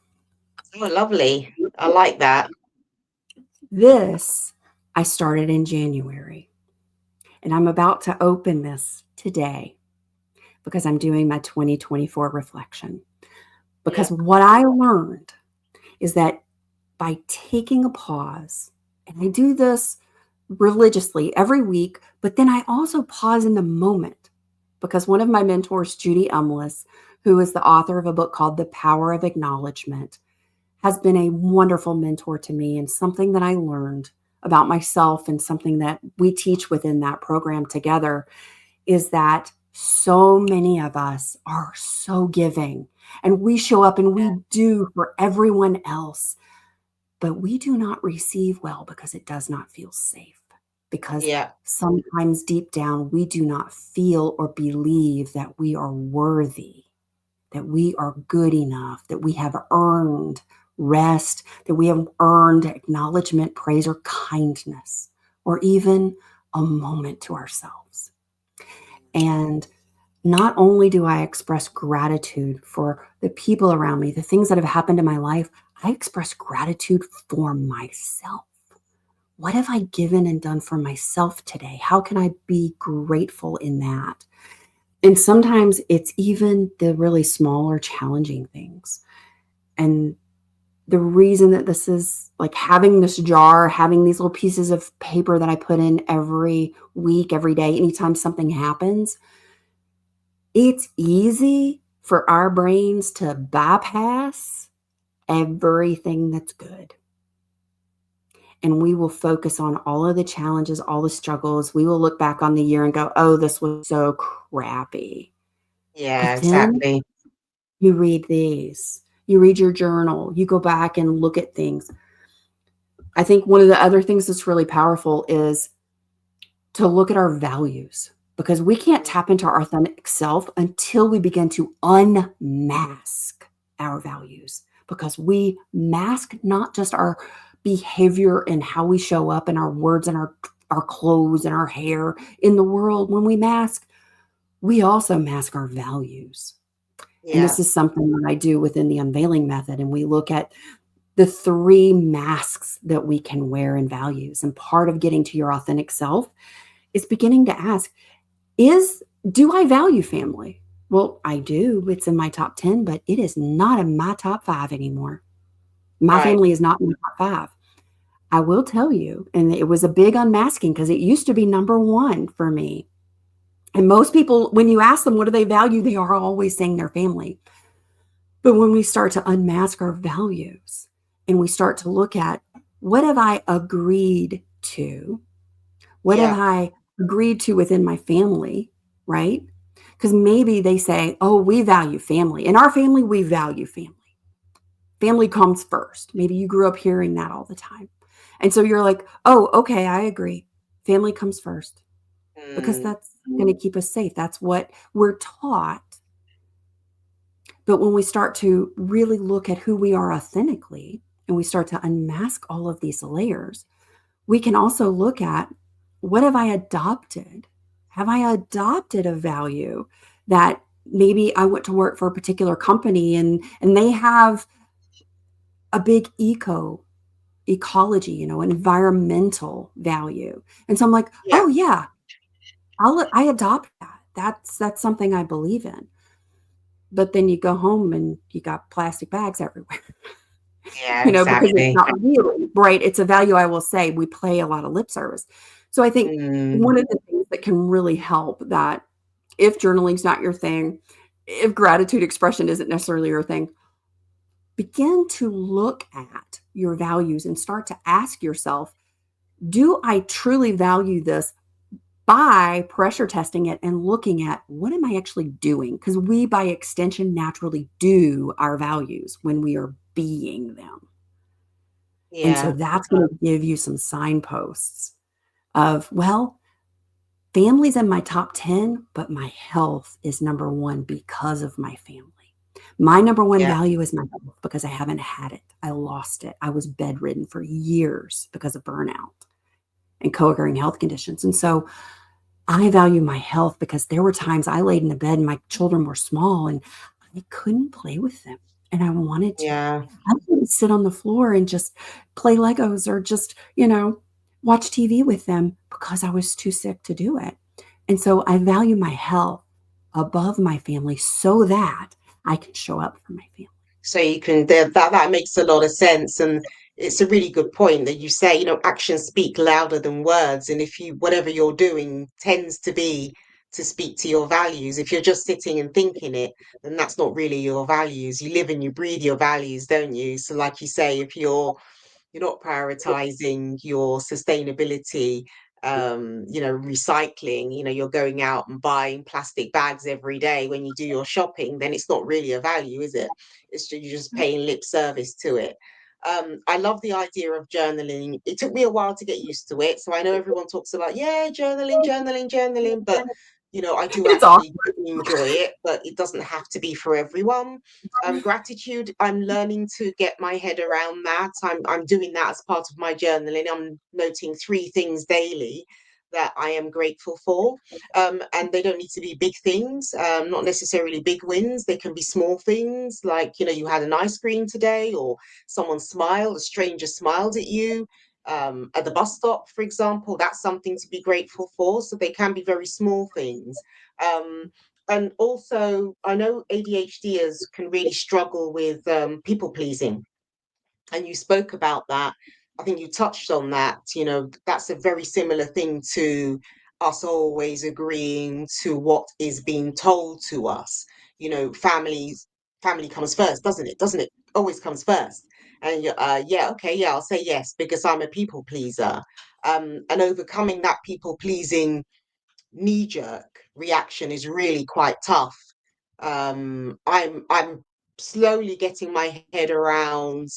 S1: Oh, lovely. I like that.
S2: This I started in January, and I'm about to open this today because I'm doing my 2024 reflection.
S1: Yeah.
S2: Because what I learned is that by taking a pause, and I do this religiously every week, but then I also pause in the moment because one of my mentors, Judy Umlis, who is the author of a book called The Power of Acknowledgement, has been a wonderful mentor to me, and something that I learned about myself and something that we teach within that program together is that so many of us are so giving and we show up and we do for everyone else, but we do not receive well because it does not feel safe. Because
S1: Yeah.
S2: sometimes deep down, we do not feel or believe that we are worthy, that we are good enough, that we have earned rest, that we have earned acknowledgement, praise, or kindness, or even a moment to ourselves. And not only do I express gratitude for the people around me, the things that have happened in my life, I express gratitude for myself. What have I given and done for myself today? How can I be grateful in that? And sometimes it's even the really small or challenging things. And the reason that this is like having this jar, having these little pieces of paper that I put in every week, every day, anytime something happens, it's easy for our brains to bypass everything that's good. And we will focus on all of the challenges, all the struggles. We will look back on the year and go, oh, this was so crappy.
S1: Yeah,
S2: But then
S1: exactly.
S2: you read these, you read your journal, you go back and look at things. I think one of the other things that's really powerful is to look at our values, because we can't tap into our authentic self until we begin to unmask our values, because we mask not just our behavior and how we show up and our words and our clothes and our hair in the world. When we mask, we also mask our values. And this
S1: Yeah.
S2: is something that I do within the unveiling method. And we look at the three masks that we can wear in values. And part of getting to your authentic self is beginning to ask, do I value family? Well, I do. It's in my top 10, but it is not in my top 5 anymore. My
S1: Right.
S2: family is not in my top 5. I will tell you, and it was a big unmasking because it used to be number 1 for me. And most people, when you ask them what do they value, they are always saying their family. But when we start to unmask our values and we start to look at, what have I agreed to? What have
S1: Yeah.
S2: I agreed to within my family, right? Because maybe they say, oh, we value family. In our family, we value family. Family comes first. Maybe you grew up hearing that all the time. And so you're like, oh, okay, I agree. Family comes first, because
S1: Mm,
S2: that's going to keep us safe. That's what we're taught. But when we start to really look at who we are authentically and we start to unmask all of these layers, we can also look at, what have I adopted? Have I adopted a value that maybe I went to work for a particular company and they have a big ecology, environmental value. And so I'm like,
S1: Yeah.
S2: oh yeah, I adopt that. That's something I believe in. But then you go home and you got plastic bags everywhere,
S1: Yeah,
S2: because it's
S1: exactly.
S2: not really right. It's a value, I will say, we play a lot of lip service. So I think
S1: Mm,
S2: one of the things that can really help, that if journaling's not your thing, if gratitude expression isn't necessarily your thing, begin to look at your values and start to ask yourself, do I truly value this, by pressure testing it and looking at, what am I actually doing? Because we, by extension, naturally do our values when we are being them. And so
S1: yeah,
S2: that's going to give you some signposts of, well, family's in my top 10, but my health is number one because of my family. My number one
S1: yeah,
S2: value is my health because I haven't had it. I lost it. I was bedridden for years because of burnout and co-occurring health conditions. And so I value my health because there were times I laid in the bed and my children were small and I couldn't play with them. And I wanted to.
S1: yeah.
S2: I couldn't sit on the floor and just play Legos or just, watch TV with them because I was too sick to do it. And so I value my health above my family so that I can show up for my family.
S1: So you can that makes a lot of sense, and it's a really good point that you say, actions speak louder than words, and if you whatever you're doing tends to be to speak to your values. If you're just sitting and thinking it, then that's not really your values. You live and you breathe your values, don't you? So like you say, if you're not prioritizing your sustainability, recycling, you're going out and buying plastic bags every day when you do your shopping, then it's not really a value, is it? It's just, you're just paying lip service to it. I love the idea of journaling. It took me a while to get used to it. So I know everyone talks about, yeah, journaling, journaling, journaling, but I do
S2: It's
S1: actually
S2: awkward.
S1: enjoy it, but it doesn't have to be for everyone. Gratitude, I'm learning to get my head around that. I'm doing that as part of my journaling. I'm noting 3 things daily that I am grateful for. And they don't need to be big things, not necessarily big wins. They can be small things like, you had an ice cream today, or someone smiled, a stranger smiled at you. At the bus stop, for example, that's something to be grateful for. So they can be very small things. And also, I know ADHDers can really struggle with people pleasing, and you spoke about that. I think you touched on that. That's a very similar thing to us always agreeing to what is being told to us. Family comes first, doesn't it? Doesn't it always comes first? And yeah, okay, yeah, I'll say yes because I'm a people pleaser. And overcoming that people pleasing knee jerk reaction is really quite tough. I'm slowly getting my head around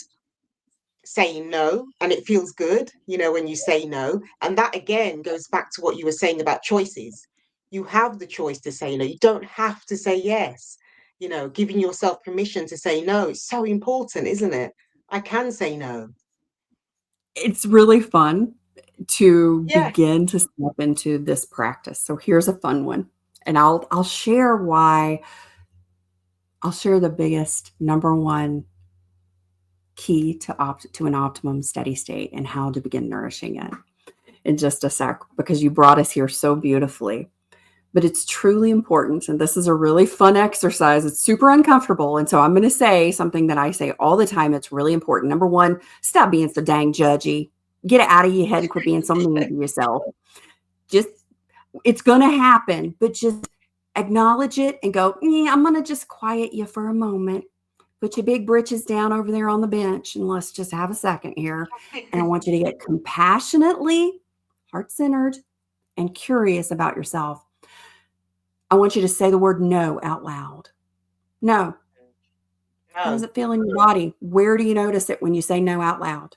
S1: saying no, and it feels good, when you say no. And that again goes back to what you were saying about choices. You have the choice to say no. You don't have to say yes. Giving yourself permission to say no is so important, isn't it? I can say no.
S2: It's really fun to
S1: Yeah.
S2: begin to step into this practice. So here's a fun one. And I'll share why. I'll share the biggest number one key to an optimum steady state and how to begin nourishing it in just a sec, because you brought us here so beautifully. But it's truly important. And this is a really fun exercise. It's super uncomfortable. And so I'm going to say something that I say all the time. It's really important. Number one, stop being so dang judgy. Get it out of your head and quit being so mean to yourself. Just, it's going to happen, but just acknowledge it and go, I'm going to just quiet you for a moment. Put your big britches down over there on the bench and let's just have a second here. And I want you to get compassionately heart centered and curious about yourself. I want you to say the word no out loud. No. How does
S1: No,
S2: it feel in your body? Where do you notice it when you say no out loud?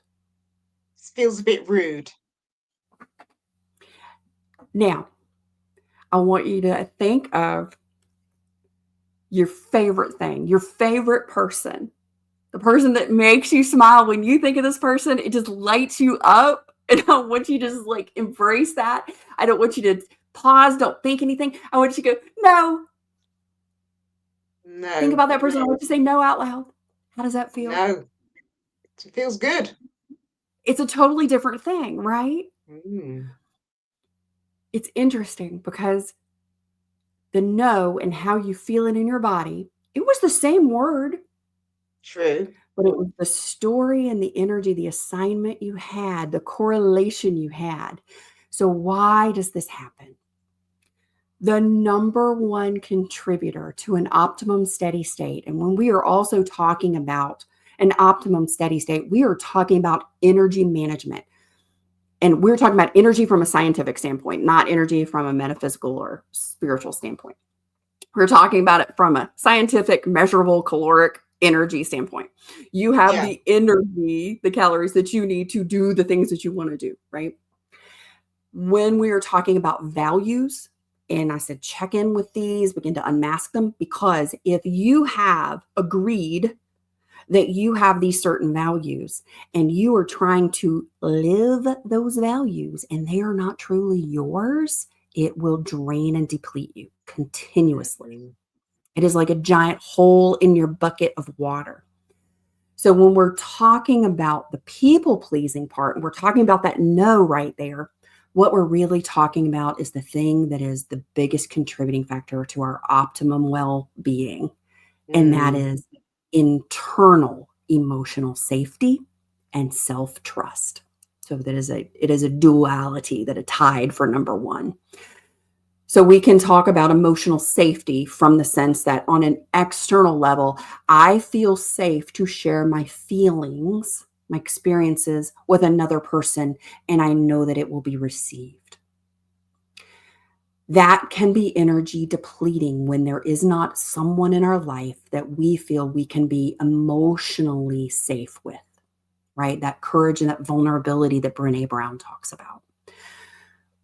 S1: it feels a bit rude.
S2: Now, I want you to think of your favorite thing, your favorite person, the person that makes you smile. When you think of this person, it just lights you up. And I want you to just like embrace that. I don't want you to pause, don't think anything. I want you to go, no. Think
S1: No,
S2: about that person. I want you to say no out loud. How does that feel?
S1: no, it feels good.
S2: It's a totally different thing, right?
S1: Mm,
S2: It's interesting because the no and how you feel it in your body, it was the same word,
S1: true.
S2: but it was the story and the energy, the assignment you had, the correlation you had. So, why does this happen? The number one contributor to an optimum steady state, and when we are also talking about an optimum steady state, we are talking about energy management. And we're talking about energy from a scientific standpoint, not energy from a metaphysical or spiritual standpoint. We're talking about it from a scientific, measurable, caloric energy standpoint. You have
S1: Yeah,
S2: the energy, the calories that you need to do the things that you want to do, right? When we are talking about values, and I said, check in with these, begin to unmask them, because if you have agreed that you have these certain values and you are trying to live those values and they are not truly yours, it will drain and deplete you continuously.
S1: mm,
S2: It is like a giant hole in your bucket of water. So when we're talking about the people pleasing part, and we're talking about that no right there, what we're really talking about is the thing that is the biggest contributing factor to our optimum well being. And that
S1: mm.
S2: is internal emotional safety and self trust. So that it is a duality that is tied for number one. So we can talk about emotional safety from the sense that on an external level, I feel safe to share my feelings, my experiences with another person, and I know that it will be received. That can be energy depleting when there is not someone in our life that we feel we can be emotionally safe with, right? That courage and that vulnerability that Brene Brown talks about.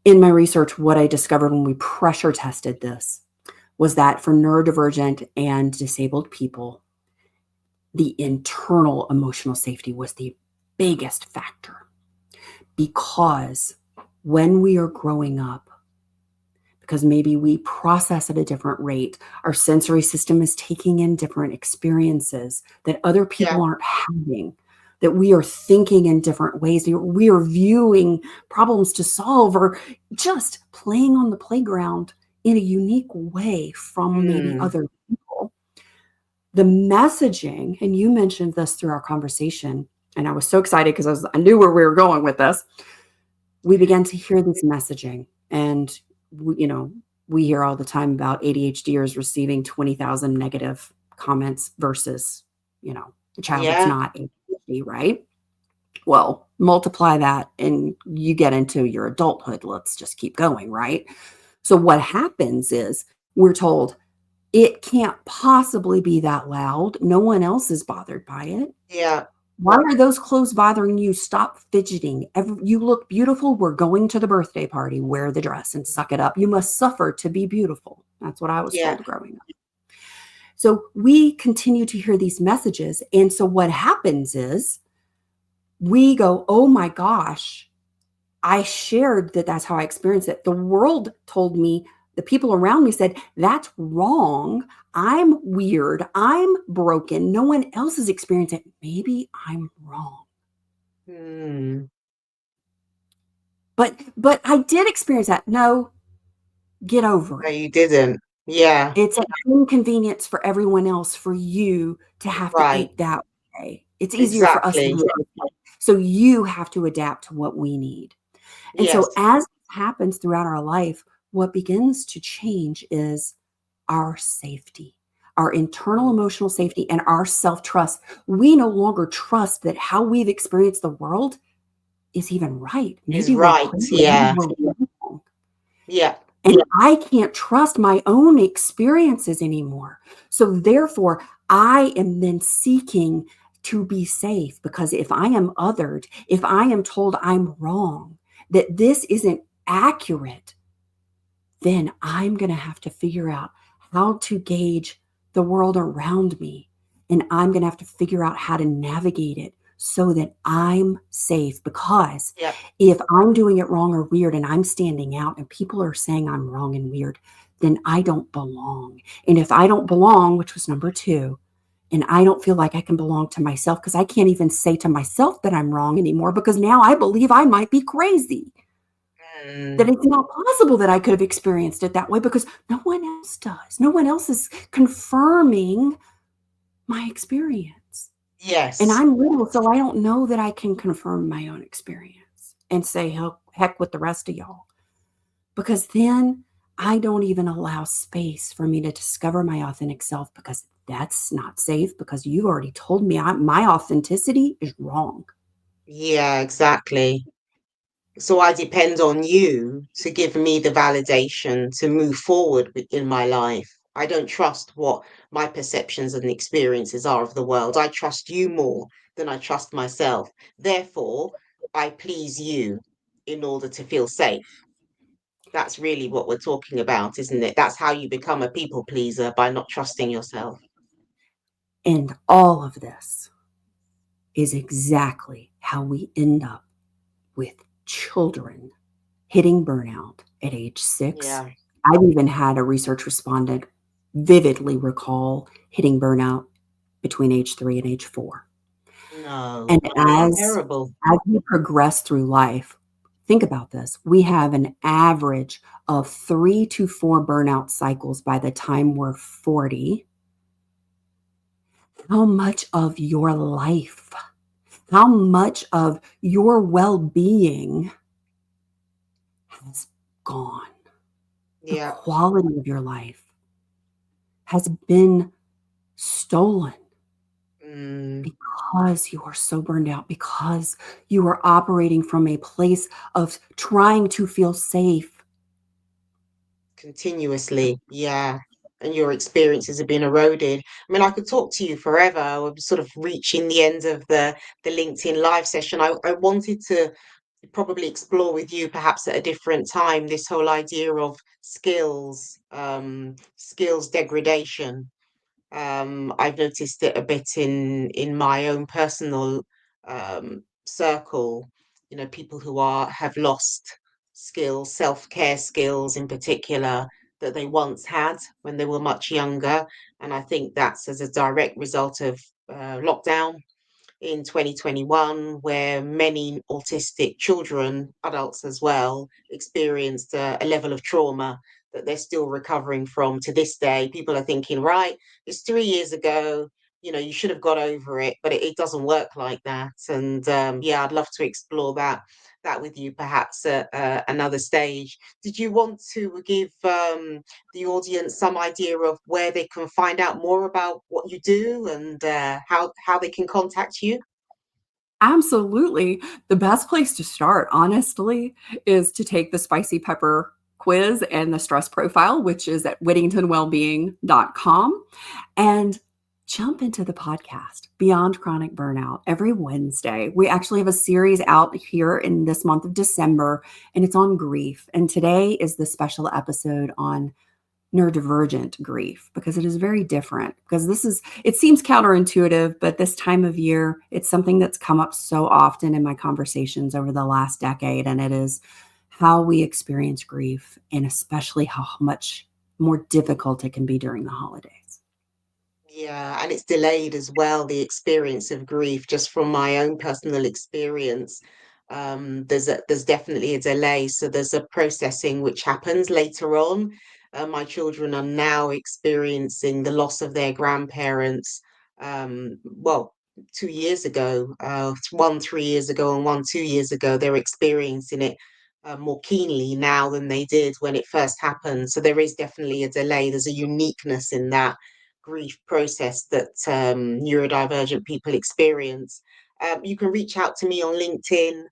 S2: In my research, what I discovered when we pressure tested this was that for neurodivergent and disabled people, the internal emotional safety was the biggest factor, because when we are growing up, because maybe we process at a different rate, our sensory system is taking in different experiences that other
S1: Yeah,
S2: people aren't having, that we are thinking in different ways, we are viewing problems to solve, or just playing on the playground in a unique way from maybe
S1: mm,
S2: other people. The messaging, and you mentioned this through our conversation, and I was so excited because I knew where we were going with this. We began to hear this messaging, and we hear all the time about ADHDers receiving 20,000 negative comments versus, a child that's
S1: yeah,
S2: not ADHD, right? Well, multiply that and you get into your adulthood. Let's just keep going, right? So what happens is we're told it can't possibly be that loud. No one else is bothered by it.
S1: yeah,
S2: Why are those clothes bothering you? Stop fidgeting. You look beautiful. We're going to the birthday party. Wear the dress and suck it up. You must suffer to be beautiful. That's what I was
S1: yeah,
S2: told growing up. So we continue to hear these messages. And so what happens is we go, oh my gosh, I shared that that's how I experienced it. The world told me, the people around me said, that's wrong. I'm weird. I'm broken. No one else is experiencing it. Maybe I'm wrong.
S1: mm.
S2: But I did experience that. No, get over
S1: No,
S2: it.
S1: you didn't. Yeah,
S2: It's an inconvenience for everyone else for you to have to
S1: right,
S2: eat that way. It's easier for us to
S1: exactly.
S2: do it. So you have to adapt to what we need. And so
S1: Yes,
S2: as this happens throughout our life, what begins to change is our safety, our internal
S1: mm,
S2: emotional safety, and our self-trust. We no longer trust that how we've experienced the world is even right.
S1: is
S2: Maybe we're
S1: right.
S2: crazy. Maybe
S1: Yeah,
S2: we're wrong.
S1: yeah,
S2: And I can't trust my own experiences anymore. So therefore, I am then seeking to be safe, because if I am othered, if I am told I'm wrong, that this isn't accurate, then I'm going to have to figure out how to gauge the world around me. And I'm going to have to figure out how to navigate it so that I'm safe. Because
S1: Yeah.
S2: if I'm doing it wrong or weird and I'm standing out and people are saying I'm wrong and weird, then I don't belong. And if I don't belong, which was number two, and I don't feel like I can belong to myself because I can't even say to myself that I'm wrong anymore because now I believe I might be crazy, that
S1: Mm,
S2: it's not possible that I could have experienced it that way because no one else does. No one else is confirming my experience. And
S1: yes.
S2: I'm little, so I don't know that I can confirm my own experience and say, heck with the rest of y'all. Because then I don't even allow space for me to discover my authentic self because that's not safe because you already told me my authenticity is wrong.
S1: Yeah, exactly. So I depend on you to give me the validation to move forward in my life. I don't trust what my perceptions and experiences are of the world. I trust you more than I trust myself. Therefore, I please you in order to feel safe. That's really what we're talking about, isn't it? That's how you become a people pleaser, by not trusting yourself.
S2: And all of this is exactly how we end up with children hitting burnout at age 6.
S1: Yeah.
S2: I've even had a research respondent vividly recall hitting burnout between age 3 and age 4.
S1: No.
S2: And
S1: Terrible.
S2: as we progress through life, think about this. We have an average of 3 to 4 burnout cycles by the time we're 40. How much of your life, how much of your well-being has gone? The
S1: Yeah.
S2: quality of your life has been stolen
S1: Mm,
S2: because you are so burned out, because you are operating from a place of trying to feel safe.
S1: continuously. Yeah. And your experiences have been eroded. I mean, I could talk to you forever. We're sort of reaching the end of the LinkedIn live session. I wanted to probably explore with you perhaps at a different time this whole idea of skills, skills degradation. I've noticed it a bit in my own personal circle. You know, people who are have lost skills, self-care skills in particular, that they once had when they were much younger, and I think that's as a direct result of lockdown in 2021, where many autistic children, adults as well, experienced a level of trauma that they're still recovering from to this day. People are thinking, right, it's 3 years ago, you know, you should have got over it, but it doesn't work like that. And yeah, I'd love to explore that with you perhaps at another stage. Did you want to give the audience some idea of where they can find out more about what you do and how they can contact you?
S2: Absolutely. The best place to start, honestly, is to take the spicy pepper quiz and the stress profile, which is at whittingtonwellbeing.com, and jump into the podcast, Beyond Chronic Burnout, every Wednesday. We actually have a series out here in this month of December, and it's on grief. And today is the special episode on neurodivergent grief because it is very different, because it seems counterintuitive, but this time of year it's something that's come up so often in my conversations over the last decade, and it is how we experience grief, and especially how much more difficult it can be during the holidays.
S1: Yeah, and it's delayed as well, the experience of grief, just from my own personal experience. There's definitely a delay. So there's a processing which happens later on. My children are now experiencing the loss of their grandparents. Well, 2 years ago, one 3 years ago and one 2 years ago, they're experiencing it more keenly now than they did when it first happened. So there is definitely a delay. There's a uniqueness in that grief process that neurodivergent people experience. You can reach out to me on LinkedIn.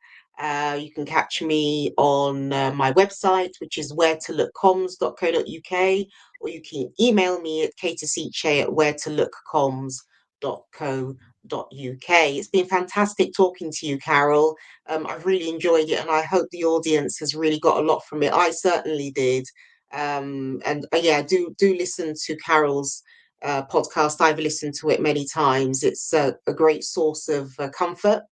S1: You can catch me on my website, which is wheretolookcoms.co.uk, or you can email me at katossiche@wheretolookcoms.co.uk. It's been fantastic talking to you, Carol. I've really enjoyed it, and I hope the audience has really got a lot from it. I certainly did. And yeah, do listen to Carol's podcast. I've listened to it many times. It's a great source of comfort,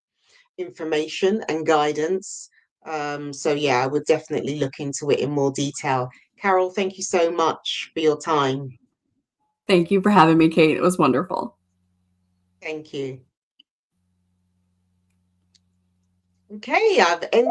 S1: information, and guidance. So yeah, I would definitely look into it in more detail. Carol, thank you so much for your time.
S2: Thank you for having me, Kate. It was wonderful.
S1: Thank you. Okay, I've ended.